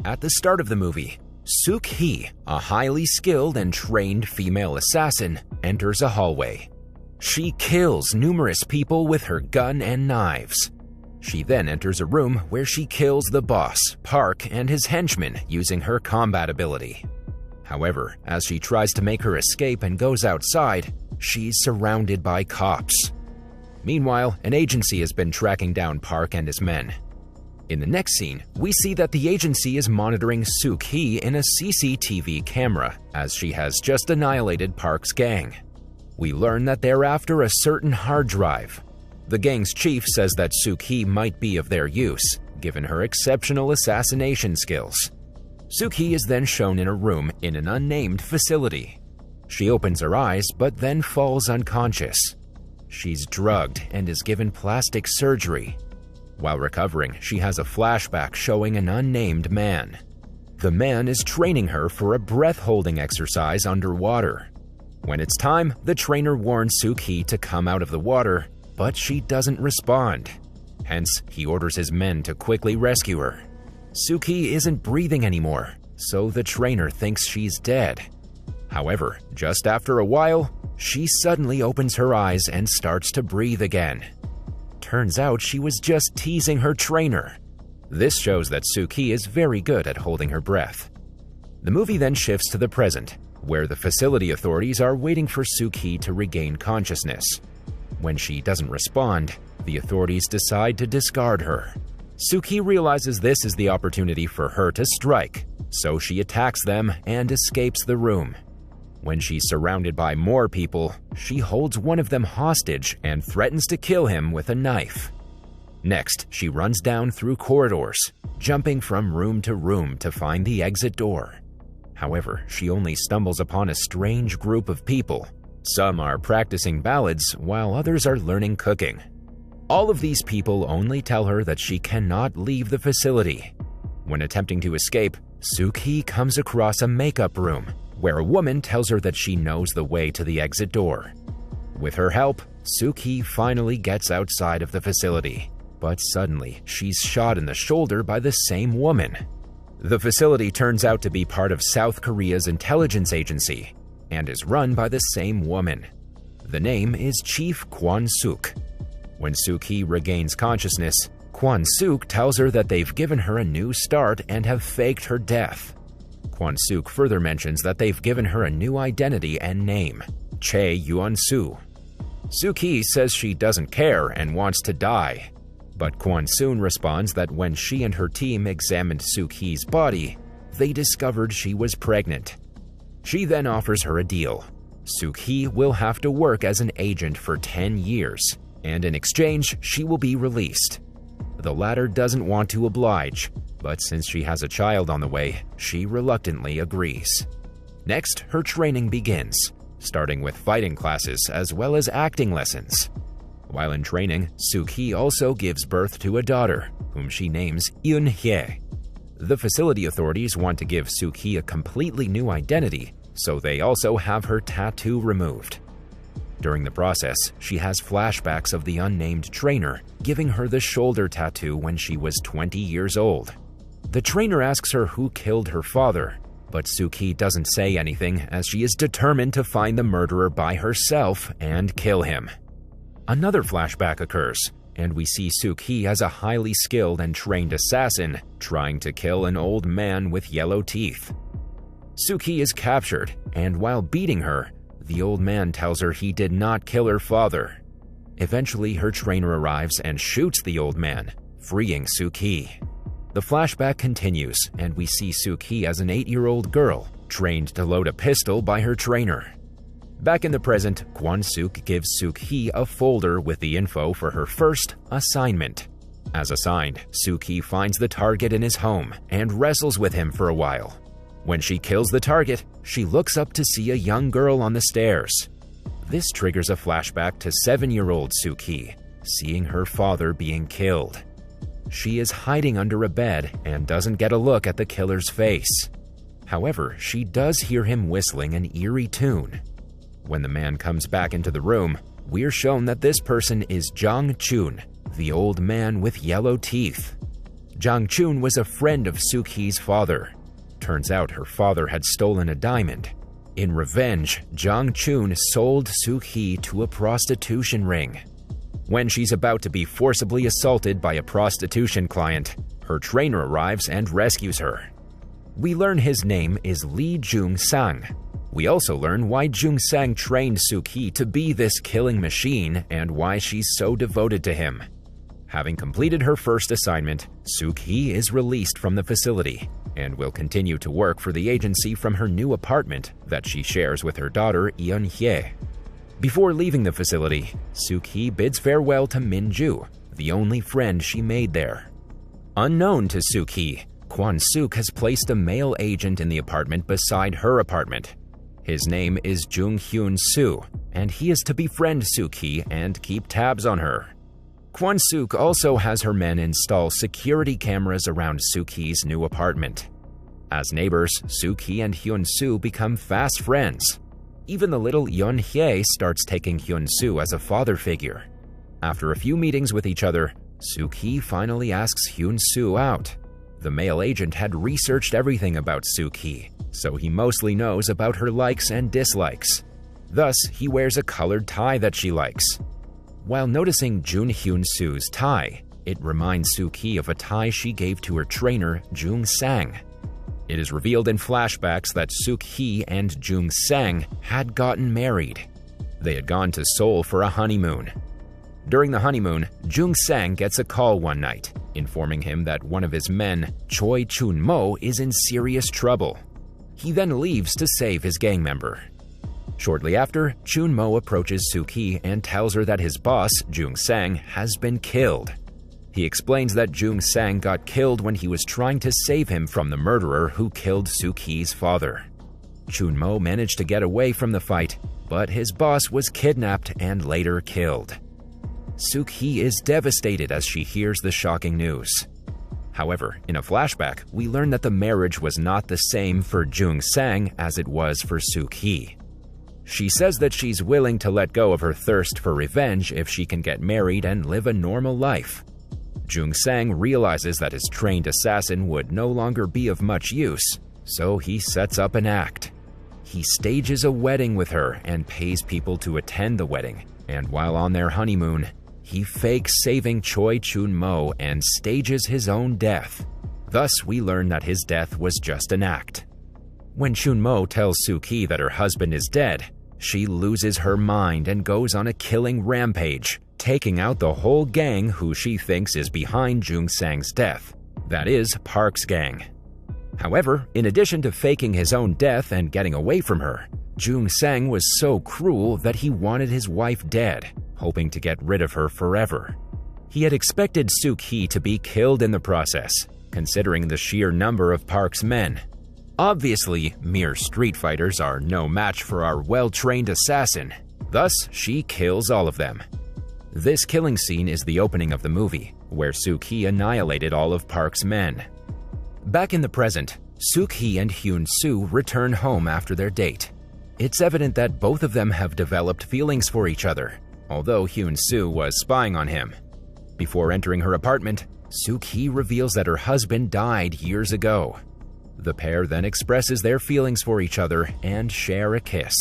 At the start of the movie, Suk-hee, a highly skilled and trained female assassin, enters a hallway. She kills numerous people with her gun and knives. She then enters a room where she kills the boss, Park, and his henchmen using her combat ability. However, as she tries to make her escape and goes outside, she's surrounded by cops. Meanwhile, an agency has been tracking down Park and his men. In the next scene, we see that the agency is monitoring Suk-hee in a CCTV camera as she has just annihilated Park's gang. We learn that they're after a certain hard drive. The gang's chief says that Suk-hee might be of their use, given her exceptional assassination skills. Suk-hee is then shown in a room in an unnamed facility. She opens her eyes but then falls unconscious. She's drugged and is given plastic surgery. While recovering, she has a flashback showing an unnamed man. The man is training her for a breath-holding exercise underwater. When it's time, the trainer warns Suk-hee to come out of the water, but she doesn't respond. Hence, he orders his men to quickly rescue her. Suk-hee isn't breathing anymore, so the trainer thinks she's dead. However, just after a while, she suddenly opens her eyes and starts to breathe again. Turns out she was just teasing her trainer. This shows that Suk-hee is very good at holding her breath. The movie then shifts to the present, where the facility authorities are waiting for Suk-hee to regain consciousness. When she doesn't respond, the authorities decide to discard her. Suk-hee realizes this is the opportunity for her to strike, so she attacks them and escapes the room. When she's surrounded by more people, she holds one of them hostage and threatens to kill him with a knife. Next, she runs down through corridors, jumping from room to room to find the exit door. However, she only stumbles upon a strange group of people. Some are practicing ballads while others are learning cooking. All of these people only tell her that she cannot leave the facility. When attempting to escape, Suk-hee comes across a makeup room, where a woman tells her that she knows the way to the exit door. With her help, Suk-hee finally gets outside of the facility, but suddenly she's shot in the shoulder by the same woman. The facility turns out to be part of South Korea's intelligence agency and is run by the same woman. The name is Chief Kwon-suk. When Suk-hee regains consciousness, Kwon-suk tells her that they've given her a new start and have faked her death. Kwon-suk further mentions that they've given her a new identity and name, Chae Yuan-soo. Suk-hee says she doesn't care and wants to die, but Kwon-soon responds that when she and her team examined Suk-hee's body, they discovered she was pregnant. She then offers her a deal. Suk-hee will have to work as an agent for 10 years, and in exchange, she will be released. The latter doesn't want to oblige, but since she has a child on the way, she reluctantly agrees. Next, her training begins, starting with fighting classes as well as acting lessons. While in training, Suk-hee also gives birth to a daughter, whom she names Eun-hye. The facility authorities want to give Suk-hee a completely new identity, so they also have her tattoo removed. During the process, she has flashbacks of the unnamed trainer giving her the shoulder tattoo when she was 20 years old. The trainer asks her who killed her father, but Suk-hee doesn't say anything as she is determined to find the murderer by herself and kill him. Another flashback occurs, and we see Suk-hee as a highly skilled and trained assassin trying to kill an old man with yellow teeth. Suk-hee is captured, and while beating her, the old man tells her he did not kill her father. Eventually, her trainer arrives and shoots the old man, freeing Suk-hee. The flashback continues, and we see Suk-hee as an 8-year-old girl, trained to load a pistol by her trainer. Back in the present, Kwon-suk gives Suk-hee a folder with the info for her first assignment. As assigned, Suk-hee finds the target in his home and wrestles with him for a while. When she kills the target, she looks up to see a young girl on the stairs. This triggers a flashback to 7-year-old Suk-hee, seeing her father being killed. She is hiding under a bed and doesn't get a look at the killer's face. However, she does hear him whistling an eerie tune. When the man comes back into the room, we're shown that this person is Jang Chun, the old man with yellow teeth. Jang Chun was a friend of Suk-hee's father. Turns out her father had stolen a diamond. In revenge, Jang Chun sold Suk-hee to a prostitution ring. When she's about to be forcibly assaulted by a prostitution client, her trainer arrives and rescues her. We learn his name is Lee Jung-sang. We also learn why Jung-sang trained Suk-hee to be this killing machine and why she's so devoted to him. Having completed her first assignment, Suk-hee is released from the facility and will continue to work for the agency from her new apartment that she shares with her daughter Yeon-hye. Before leaving the facility, Suk-hee bids farewell to Min-ju, the only friend she made there. Unknown to Suk-hee, Kwon-suk has placed a male agent in the apartment beside her apartment. His name is Jung-hyun-soo, and he is to befriend Suk-hee and keep tabs on her. Kwon-suk also has her men install security cameras around Suk-hee's new apartment. As neighbors, Suk-hee and Hyun-soo become fast friends. Even the little Yeon-hye starts taking Hyun-soo as a father figure. After a few meetings with each other, Suk-hee finally asks Hyun-soo out. The male agent had researched everything about Suk-hee, so he mostly knows about her likes and dislikes. Thus, he wears a colored tie that she likes. While noticing Jun Hyun-soo's tie, it reminds Suk-hee of a tie she gave to her trainer, Jung-sang. It is revealed in flashbacks that Suk-hee and Jung-sang had gotten married. They had gone to Seoul for a honeymoon. During the honeymoon, Jung-sang gets a call one night, informing him that one of his men, Choi Chun-mo, is in serious trouble. He then leaves to save his gang member. Shortly after, Chun-mo approaches Suk-hee and tells her that his boss, Jung-sang, has been killed. He explains that Jung-sang got killed when he was trying to save him from the murderer who killed Suk-hee's father. Chun-mo managed to get away from the fight, but his boss was kidnapped and later killed. Suk-hee is devastated as she hears the shocking news. However, in a flashback, we learn that the marriage was not the same for Jung-sang as it was for Suk-hee. She says that she's willing to let go of her thirst for revenge if she can get married and live a normal life. Jung-sang realizes that his trained assassin would no longer be of much use, so he sets up an act. He stages a wedding with her and pays people to attend the wedding, and while on their honeymoon, he fakes saving Choi Chun-mo and stages his own death. Thus, we learn that his death was just an act. When Chun-mo tells Suk-hee that her husband is dead, she loses her mind and goes on a killing rampage, taking out the whole gang who she thinks is behind Jung-sang's death. That is, Park's gang. However, in addition to faking his own death and getting away from her, Jung-sang was so cruel that he wanted his wife dead, hoping to get rid of her forever. He had expected Suk-hee to be killed in the process, considering the sheer number of Park's men. Obviously, mere street fighters are no match for our well-trained assassin. Thus, she kills all of them. This killing scene is the opening of the movie, where Suk-hee annihilated all of Park's men. Back in the present, Suk-hee and Hyun-soo return home after their date. It's evident that both of them have developed feelings for each other, although Hyun-soo was spying on him. Before entering her apartment, Suk-hee reveals that her husband died years ago. The pair then expresses their feelings for each other and share a kiss.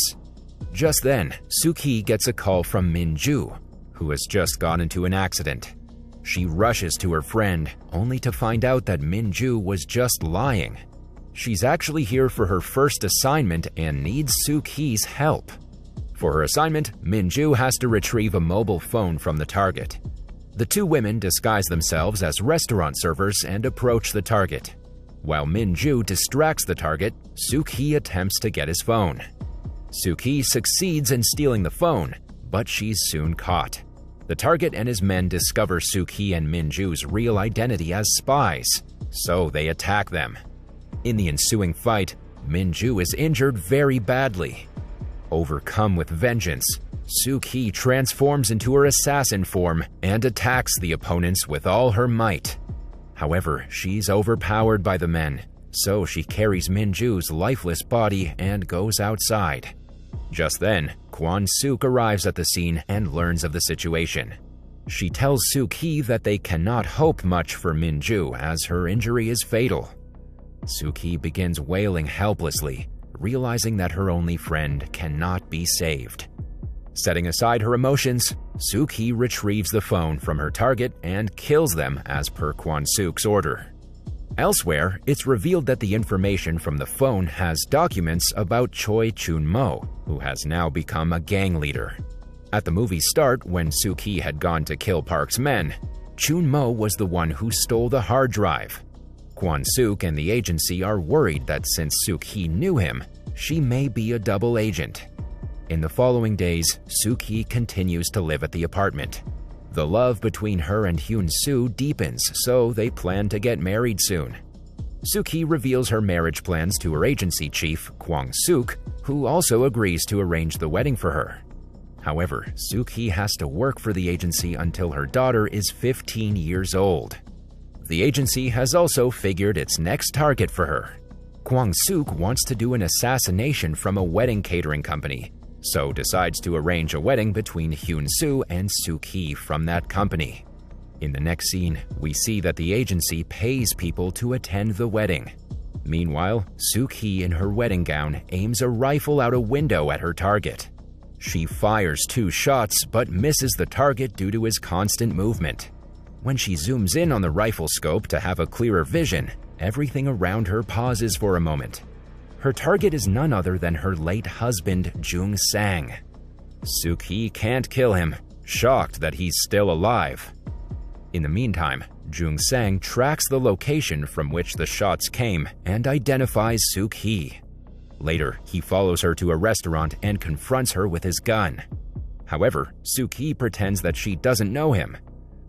Just then, Suk-hee gets a call from Min-ju, who has just got into an accident. She rushes to her friend, only to find out that Min-ju was just lying. She's actually here for her first assignment and needs Suk-hee's help. For her assignment, Min-ju has to retrieve a mobile phone from the target. The two women disguise themselves as restaurant servers and approach the target. While Min-ju distracts the target, Suk-hee attempts to get his phone. Suk-hee succeeds in stealing the phone, but she's soon caught. The target and his men discover Suk-hee and Min-ju's real identity as spies, so they attack them. In the ensuing fight, Min-ju is injured very badly. Overcome with vengeance, Suk-hee transforms into her assassin form and attacks the opponents with all her might. However, she's overpowered by the men, so she carries Min-ju's lifeless body and goes outside. Just then, Kwon-suk arrives at the scene and learns of the situation. She tells Suk-hee that they cannot hope much for Min-ju as her injury is fatal. Suk-hee begins wailing helplessly, realizing that her only friend cannot be saved. Setting aside her emotions, Suk-hee retrieves the phone from her target and kills them as per Kwon-suk's order. Elsewhere, it's revealed that the information from the phone has documents about Choi Chun-mo, who has now become a gang leader. At the movie's start, when Suk-hee had gone to kill Park's men, Chun-mo was the one who stole the hard drive. Kwon-suk and the agency are worried that since Suk-hee knew him, she may be a double agent. In the following days, Suk-hee continues to live at the apartment. The love between her and Hyun-soo deepens, so they plan to get married soon. Suk-hee reveals her marriage plans to her agency chief, Kwon-suk, who also agrees to arrange the wedding for her. However, Suk-hee has to work for the agency until her daughter is 15 years old. The agency has also figured its next target for her. Kwon-suk wants to do an assassination from a wedding catering company, so decides to arrange a wedding between Hyun-soo and Suk-hee from that company. In the next scene, we see that the agency pays people to attend the wedding. Meanwhile, Suk-hee in her wedding gown aims a rifle out a window at her target. She fires 2 shots but misses the target due to his constant movement. When she zooms in on the rifle scope to have a clearer vision, everything around her pauses for a moment. Her target is none other than her late husband, Jung Sang. Suk-hee can't kill him, shocked that he's still alive. In the meantime, Jung Sang tracks the location from which the shots came and identifies Suk-hee. Later, he follows her to a restaurant and confronts her with his gun. However, Suk-hee pretends that she doesn't know him.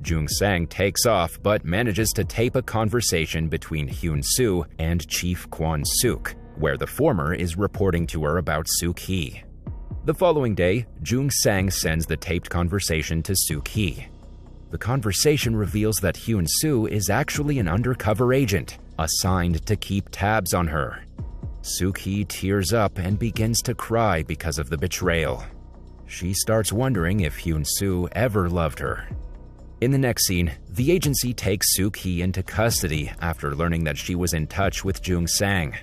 Jung Sang takes off but manages to tape a conversation between Hyun-soo and Chief Kwon-suk, where the former is reporting to her about Suk-hee. The following day, Jung Sang sends the taped conversation to Suk-hee. The conversation reveals that Hyun-soo is actually an undercover agent, assigned to keep tabs on her. Suk-hee tears up and begins to cry because of the betrayal. She starts wondering if Hyun-soo ever loved her. In the next scene, the agency takes Suk-hee into custody after learning that she was in touch with Jung Sang.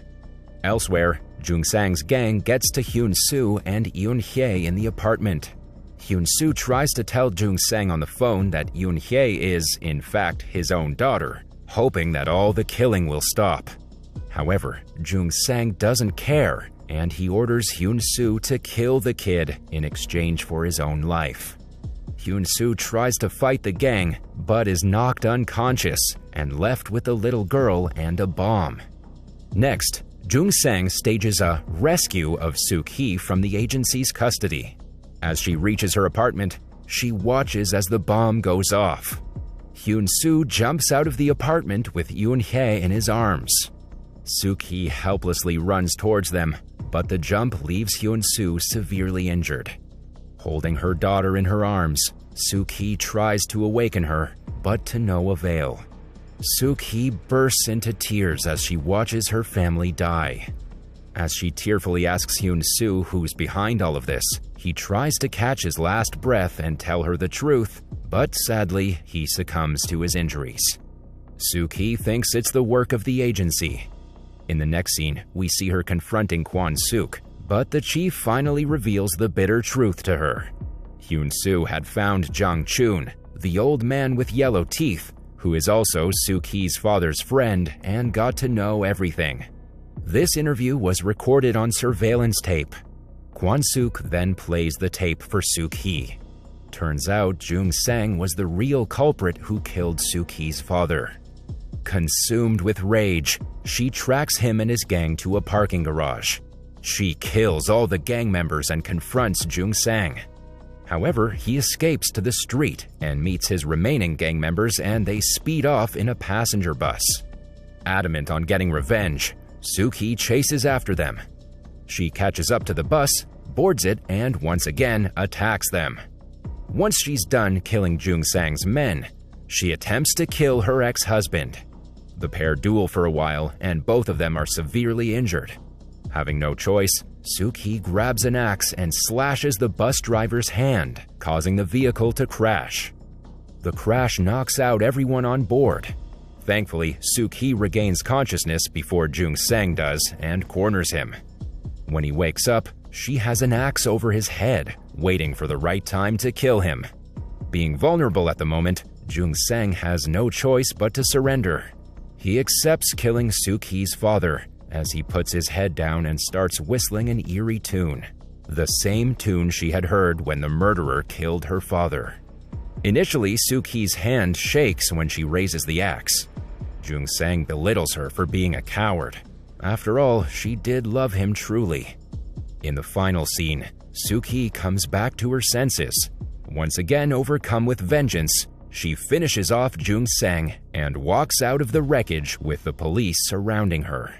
Elsewhere, Jung Sang's gang gets to Hyun-soo and Yoon-hye in the apartment. Hyun-soo tries to tell Jung Sang on the phone that Yoon-hye is, in fact, his own daughter, hoping that all the killing will stop. However, Jung Sang doesn't care, and he orders Hyun-soo to kill the kid in exchange for his own life. Hyun-soo tries to fight the gang, but is knocked unconscious and left with the little girl and a bomb. Next, Jung Sang stages a rescue of Suk-hee from the agency's custody. As she reaches her apartment, she watches as the bomb goes off. Hyun-soo jumps out of the apartment with Yoon-hye in his arms. Suk-hee helplessly runs towards them, but the jump leaves Hyun-soo severely injured. Holding her daughter in her arms, Suk-hee tries to awaken her, but to no avail. Suk-hee bursts into tears as she watches her family die. As she tearfully asks Hyun-soo who's behind all of this, he tries to catch his last breath and tell her the truth, but sadly, he succumbs to his injuries. Suk-hee thinks it's the work of the agency. In the next scene, we see her confronting Kwon-suk, but the chief finally reveals the bitter truth to her. Hyun-soo had found Jang Chun, the old man with yellow teeth, who is also Suk-hee's father's friend and got to know everything. This interview was recorded on surveillance tape. Kwon-suk then plays the tape for Suk-hee. Turns out Jung Sang was the real culprit who killed Suk-hee's father. Consumed with rage, she tracks him and his gang to a parking garage. She kills all the gang members and confronts Jung Sang. However, he escapes to the street and meets his remaining gang members, and they speed off in a passenger bus. Adamant on getting revenge, Suk-hee chases after them. She catches up to the bus, boards it, and once again attacks them. Once she's done killing Jung Sang's men, she attempts to kill her ex-husband. The pair duel for a while, and both of them are severely injured. Having no choice, Suk-hee grabs an axe and slashes the bus driver's hand, causing the vehicle to crash. The crash knocks out everyone on board. Thankfully, Suk-hee regains consciousness before Jung-sang does and corners him. When he wakes up, she has an axe over his head, waiting for the right time to kill him. Being vulnerable at the moment, Jung-sang has no choice but to surrender. He accepts killing Suk-hee's father as he puts his head down and starts whistling an eerie tune, the same tune she had heard when the murderer killed her father. Initially, Suk-hee's hand shakes when she raises the axe. Jung-sang belittles her for being a coward. After all, she did love him truly. In the final scene, Suk-hee comes back to her senses. Once again overcome with vengeance, she finishes off Jung-sang and walks out of the wreckage with the police surrounding her.